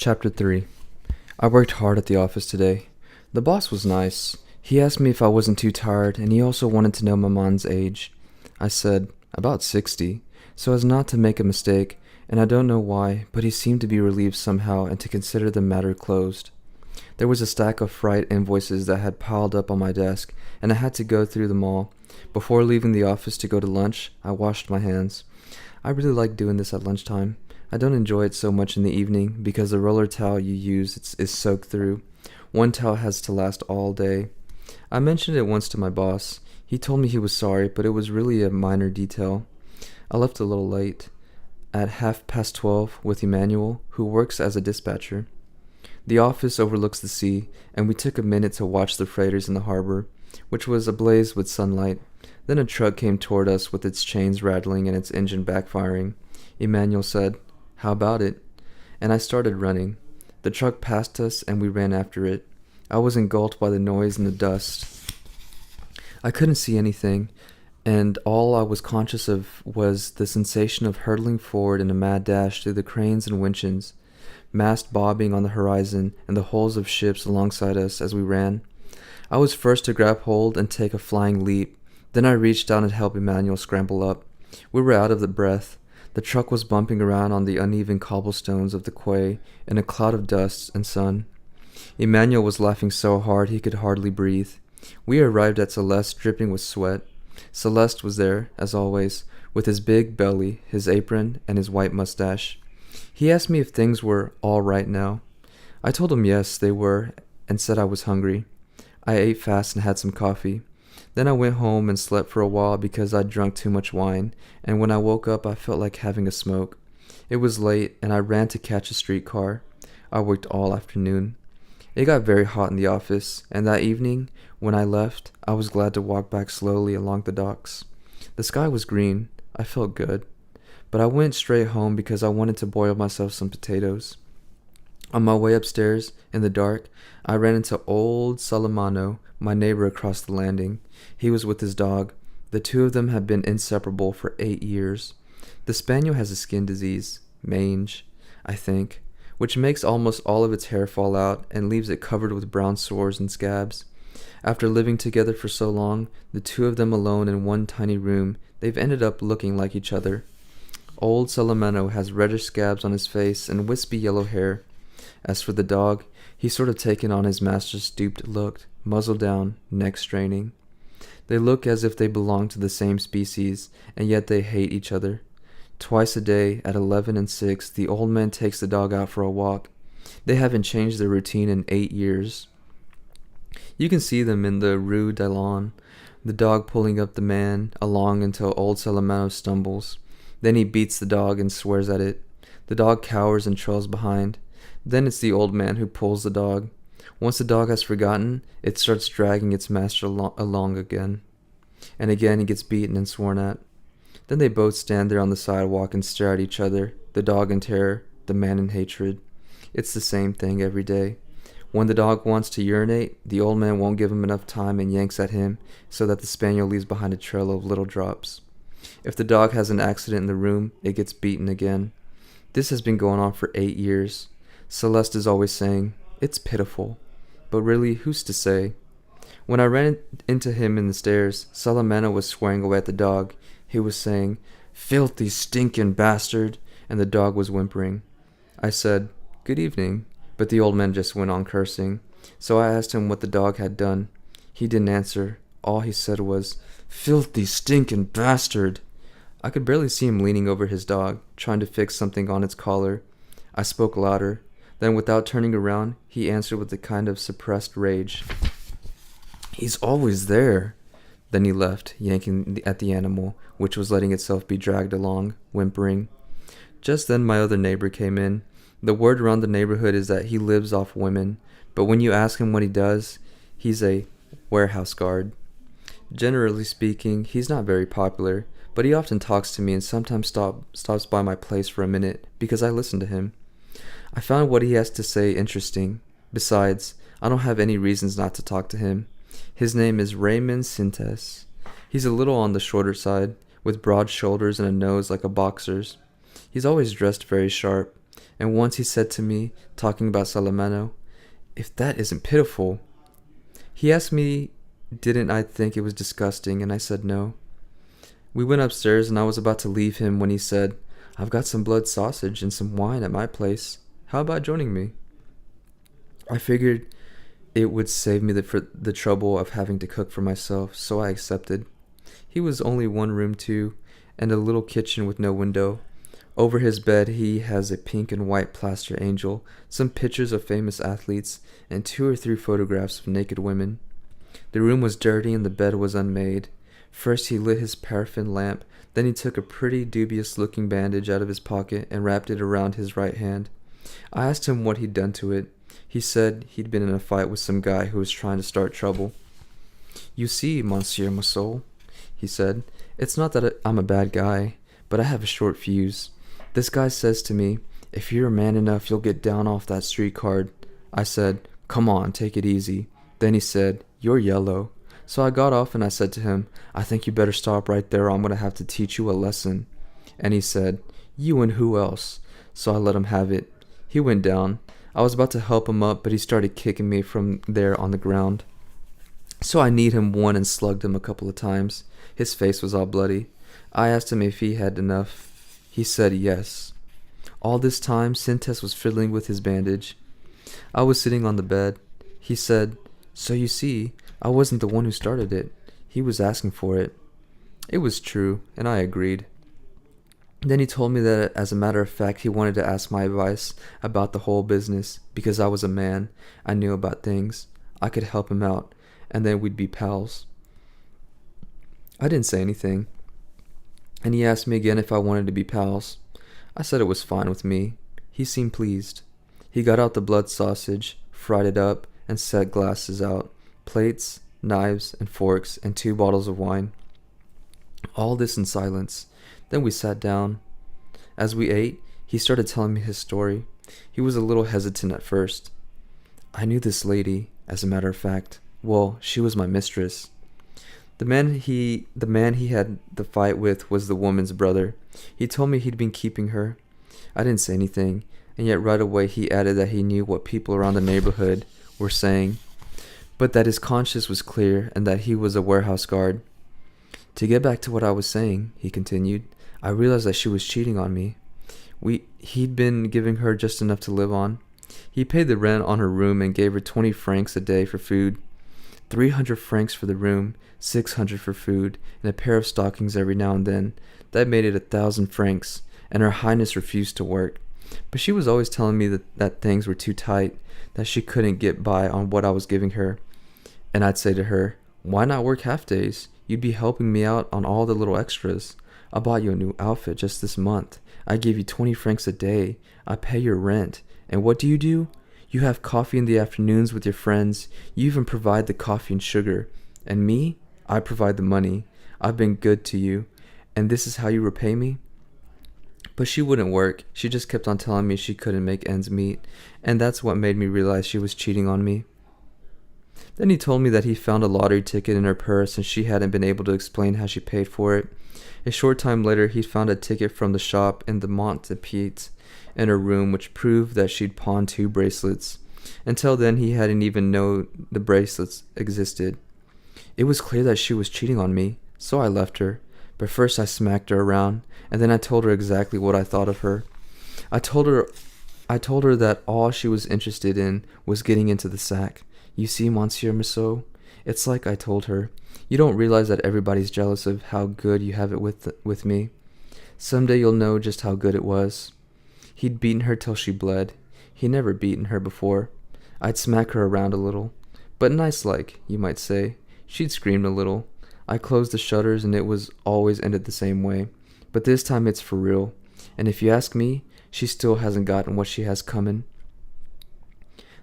Chapter 3. I worked hard at the office today. The boss was nice. He asked me if I wasn't too tired, and he also wanted to know my mom's age. I said, about 60, so as not to make a mistake, and I don't know why, but he seemed to be relieved somehow and to consider the matter closed. There was a stack of fright invoices that had piled up on my desk, and I had to go through them all. Before leaving the office to go to lunch, I washed my hands. I really like doing this at lunchtime. I don't enjoy it so much in the evening because the roller towel you use is soaked through. One towel has to last all day. I mentioned it once to my boss. He told me he was sorry, but it was really a minor detail. I left a little late, at 12:30 with Emmanuel, who works as a dispatcher. The office overlooks the sea, and we took a minute to watch the freighters in the harbor, which was ablaze with sunlight. Then a truck came toward us with its chains rattling and its engine backfiring. Emmanuel said, "How about it?" And I started running. The truck passed us and we ran after it. I was engulfed by the noise and the dust. I couldn't see anything, and all I was conscious of was the sensation of hurtling forward in a mad dash through the cranes and winches, masts bobbing on the horizon and the hulls of ships alongside us as we ran. I was first to grab hold and take a flying leap. Then I reached down and helped Emmanuel scramble up. We were out of the breath. The truck was bumping around on the uneven cobblestones of the quay in a cloud of dust and sun. Emmanuel was laughing so hard he could hardly breathe. We arrived at Celeste dripping with sweat. Celeste was there, as always, with his big belly, his apron, and his white mustache. He asked me if things were all right now. I told him yes, they were, and said I was hungry. I ate fast and had some coffee. Then I went home and slept for a while because I'd drunk too much wine, and when I woke up I felt like having a smoke. It was late, and I ran to catch a streetcar. I worked all afternoon. It got very hot in the office, and that evening, when I left, I was glad to walk back slowly along the docks. The sky was green. I felt good. But I went straight home because I wanted to boil myself some potatoes. On my way upstairs, in the dark, I ran into old Salamano, my neighbor across the landing. He was with his dog. The two of them had been inseparable for 8 years. The spaniel has a skin disease, mange, I think, which makes almost all of its hair fall out and leaves it covered with brown sores and scabs. After living together for so long, the two of them alone in one tiny room, they've ended up looking like each other. Old Salamano has reddish scabs on his face and wispy yellow hair. As for the dog, he's sort of taken on his master's stooped look, muzzle down, neck straining. They look as if they belong to the same species, and yet they hate each other. Twice a day, at 11 and 6, the old man takes the dog out for a walk. They haven't changed their routine in 8 years. You can see them in the Rue d'Alon, the dog pulling up the man along until old Salamano stumbles. Then he beats the dog and swears at it. The dog cowers and trails behind. Then it's the old man who pulls the dog. Once the dog has forgotten, it starts dragging its master along again. And again he gets beaten and sworn at. Then they both stand there on the sidewalk and stare at each other, the dog in terror, the man in hatred. It's the same thing every day. When the dog wants to urinate, the old man won't give him enough time and yanks at him so that the spaniel leaves behind a trail of little drops. If the dog has an accident in the room, it gets beaten again. This has been going on for 8 years. Celeste is always saying, "It's pitiful." But really, who's to say? When I ran into him in the stairs, Salamano was swearing away at the dog. He was saying, "Filthy, stinking bastard," and the dog was whimpering. I said, "Good evening," but the old man just went on cursing. So I asked him what the dog had done. He didn't answer. All he said was, "Filthy, stinking bastard." I could barely see him leaning over his dog, trying to fix something on its collar. I spoke louder. Then, without turning around, he answered with a kind of suppressed rage. "He's always there." Then he left, yanking at the animal, which was letting itself be dragged along, whimpering. Just then my other neighbor came in. The word around the neighborhood is that he lives off women, but when you ask him what he does, he's a warehouse guard. Generally speaking, he's not very popular, but he often talks to me and sometimes stops by my place for a minute because I listen to him. I found what he has to say interesting. Besides, I don't have any reasons not to talk to him. His name is Raymond Sintes. He's a little on the shorter side, with broad shoulders and a nose like a boxer's. He's always dressed very sharp, And once he said to me, talking about Salamano, "If that isn't pitiful." He asked me, didn't I think it was disgusting, and I said no. We went upstairs, and I was about to leave him when he said, "I've got some blood sausage and some wine at my place. How about joining me?" I figured it would save me the trouble of having to cook for myself, so I accepted. He was only one room too, and a little kitchen with no window. Over his bed he has a pink and white plaster angel, some pictures of famous athletes, and 2 or 3 photographs of naked women. The room was dirty and the bed was unmade. First he lit his paraffin lamp, then he took a pretty dubious-looking bandage out of his pocket and wrapped it around his right hand. I asked him what he'd done to it. He said he'd been in a fight with some guy who was trying to start trouble. "You see, Monsieur Massol," he said, "it's not that I'm a bad guy, but I have a short fuse. This guy says to me, 'If you're man enough, you'll get down off that street card.' I said, 'Come on, take it easy.' Then he said, 'You're yellow.' So I got off and I said to him, 'I think you better stop right there or I'm going to have to teach you a lesson.' And he said, 'You and who else?' So I let him have it. He went down. I was about to help him up, but he started kicking me from there on the ground. So I kneed him one and slugged him a couple of times. His face was all bloody. I asked him if he had enough. He said yes. All this time, Sintes was fiddling with his bandage. I was sitting on the bed. He said, 'So you see, I wasn't the one who started it. He was asking for it.' It was true, and I agreed. Then he told me that, as a matter of fact, he wanted to ask my advice about the whole business, because I was a man, I knew about things, I could help him out, and then we'd be pals. I didn't say anything, and he asked me again if I wanted to be pals. I said it was fine with me. He seemed pleased. He got out the blood sausage, fried it up, and set glasses out, plates, knives, and forks, and 2 bottles of wine. All this in silence. Then we sat down. As we ate, he started telling me his story. He was a little hesitant at first. "I knew this lady, as a matter of fact. Well, she was my mistress. The man he had the fight with was the woman's brother. He told me he'd been keeping her. I didn't say anything, and yet right away he added that he knew what people around the neighborhood were saying, but that his conscience was clear and that he was a warehouse guard. To get back to what I was saying," he continued, "I realized that she was cheating on me. He'd been giving her just enough to live on. He paid the rent on her room and gave her 20 francs a day for food, 300 francs for the room, 600 for food, and a pair of stockings every now and then. That made it 1,000 francs, and Her Highness refused to work. But she was always telling me that things were too tight, that she couldn't get by on what I was giving her. And I'd say to her, 'Why not work half days? You'd be helping me out on all the little extras. I bought you a new outfit just this month. I give you 20 francs a day. I pay your rent. And what do? You have coffee in the afternoons with your friends. You even provide the coffee and sugar. And me? I provide the money. I've been good to you. And this is how you repay me?' But she wouldn't work. She just kept on telling me she couldn't make ends meet. And that's what made me realize she was cheating on me. Then he told me that he found a lottery ticket in her purse and she hadn't been able to explain how she paid for it. A short time later, he found a ticket from the shop in the Mont-de-Pied in her room, which proved that she'd pawned 2 bracelets. Until then, he hadn't even known the bracelets existed. It was clear that she was cheating on me, so I left her. But first I smacked her around, and then I told her exactly what I thought of her. I told her that all she was interested in was getting into the sack. You see, Monsieur Massot, it's like I told her. You don't realize that everybody's jealous of how good you have it with me. Someday you'll know just how good it was. He'd beaten her till she bled. He'd never beaten her before. I'd smack her around a little, but nice-like, you might say. She'd screamed a little. I closed the shutters and it was always ended the same way. But this time it's for real. And if you ask me, she still hasn't gotten what she has coming.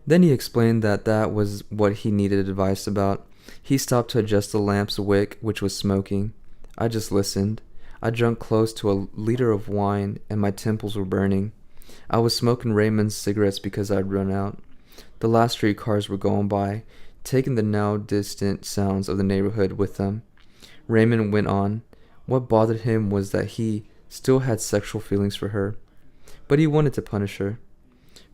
Then he explained that was what he needed advice about. He stopped to adjust the lamp's wick, which was smoking. I just listened. I drank close to a liter of wine, and my temples were burning. I was smoking Raymond's cigarettes because I'd run out. The last street cars were going by, taking the now distant sounds of the neighborhood with them. Raymond went on. What bothered him was that he still had sexual feelings for her, but he wanted to punish her.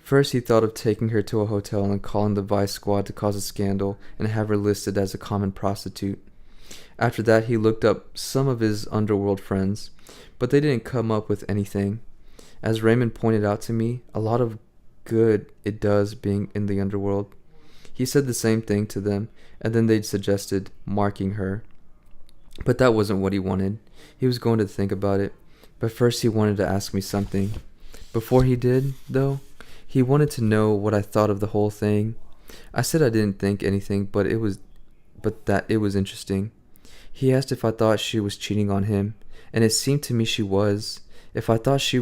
First, he thought of taking her to a hotel and calling the vice squad to cause a scandal and have her listed as a common prostitute. After that, he looked up some of his underworld friends, but they didn't come up with anything. As Raymond pointed out to me, a lot of good it does being in the underworld. He said the same thing to them, and then they suggested marking her. But that wasn't what he wanted. He was going to think about it, but first he wanted to ask me something. Before he did, though, he wanted to know what I thought of the whole thing. I said I didn't think anything, but that it was interesting. He asked if I thought she was cheating on him, and it seemed to me she was. If I thought she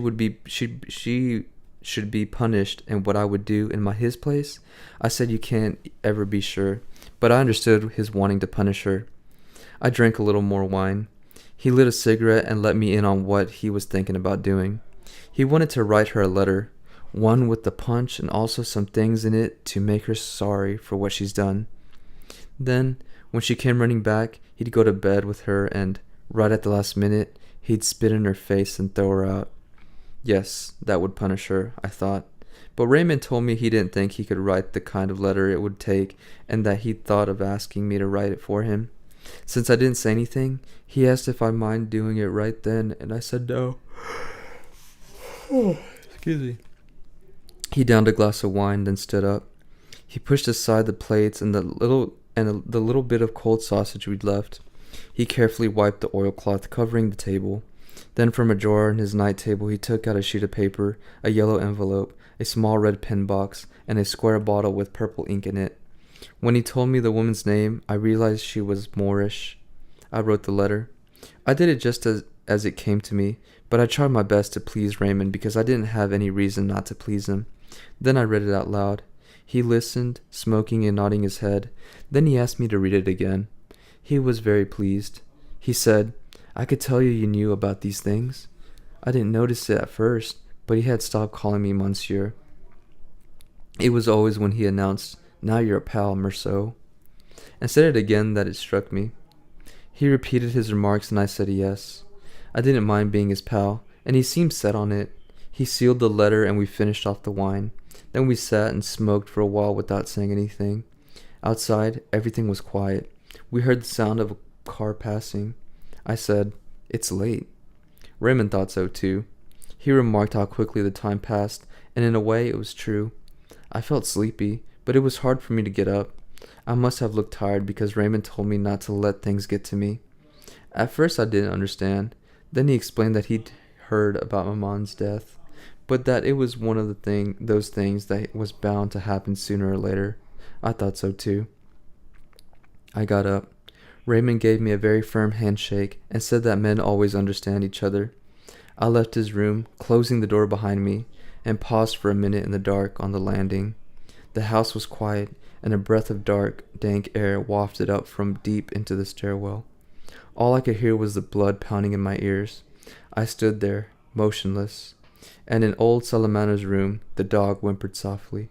should be punished and what I would do in his place, I said you can't ever be sure, but I understood his wanting to punish her. I drank a little more wine. He lit a cigarette and let me in on what he was thinking about doing. He wanted to write her a letter, one with the punch and also some things in it to make her sorry for what she's done. Then, when she came running back, he'd go to bed with her and, right at the last minute, he'd spit in her face and throw her out. Yes, that would punish her, I thought. But Raymond told me he didn't think he could write the kind of letter it would take and that he'd thought of asking me to write it for him. Since I didn't say anything, he asked if I mind doing it right then, and I said no. Excuse me. He downed a glass of wine, then stood up. He pushed aside the plates and the little bit of cold sausage we'd left. He carefully wiped the oilcloth covering the table. Then from a drawer in his night table he took out a sheet of paper, a yellow envelope, a small red pen box, and a square bottle with purple ink in it. When he told me the woman's name, I realized she was Moorish. I wrote the letter. I did it just as it came to me, but I tried my best to please Raymond because I didn't have any reason not to please him. Then I read it out loud. He listened, smoking and nodding his head. Then he asked me to read it again. He was very pleased. He said, "I could tell you knew about these things." I didn't notice it at first, but he had stopped calling me Monsieur. It was always when he announced, "Now you're a pal, Merceau," and said it again that it struck me. He repeated his remarks and I said yes. I didn't mind being his pal, and he seemed set on it. He sealed the letter and we finished off the wine. Then we sat and smoked for a while without saying anything. Outside, everything was quiet. We heard the sound of a car passing. I said, "It's late." Raymond thought so too. He remarked how quickly the time passed, and in a way it was true. I felt sleepy, but it was hard for me to get up. I must have looked tired because Raymond told me not to let things get to me. At first I didn't understand. Then he explained that he'd heard about Maman's death, but that it was one of those things that was bound to happen sooner or later. I thought so too. I got up. Raymond gave me a very firm handshake and said that men always understand each other. I left his room, closing the door behind me, and paused for a minute in the dark on the landing. The house was quiet, and a breath of dark, dank air wafted up from deep into the stairwell. All I could hear was the blood pounding in my ears. I stood there, motionless, and in old Salamanca's room, the dog whimpered softly.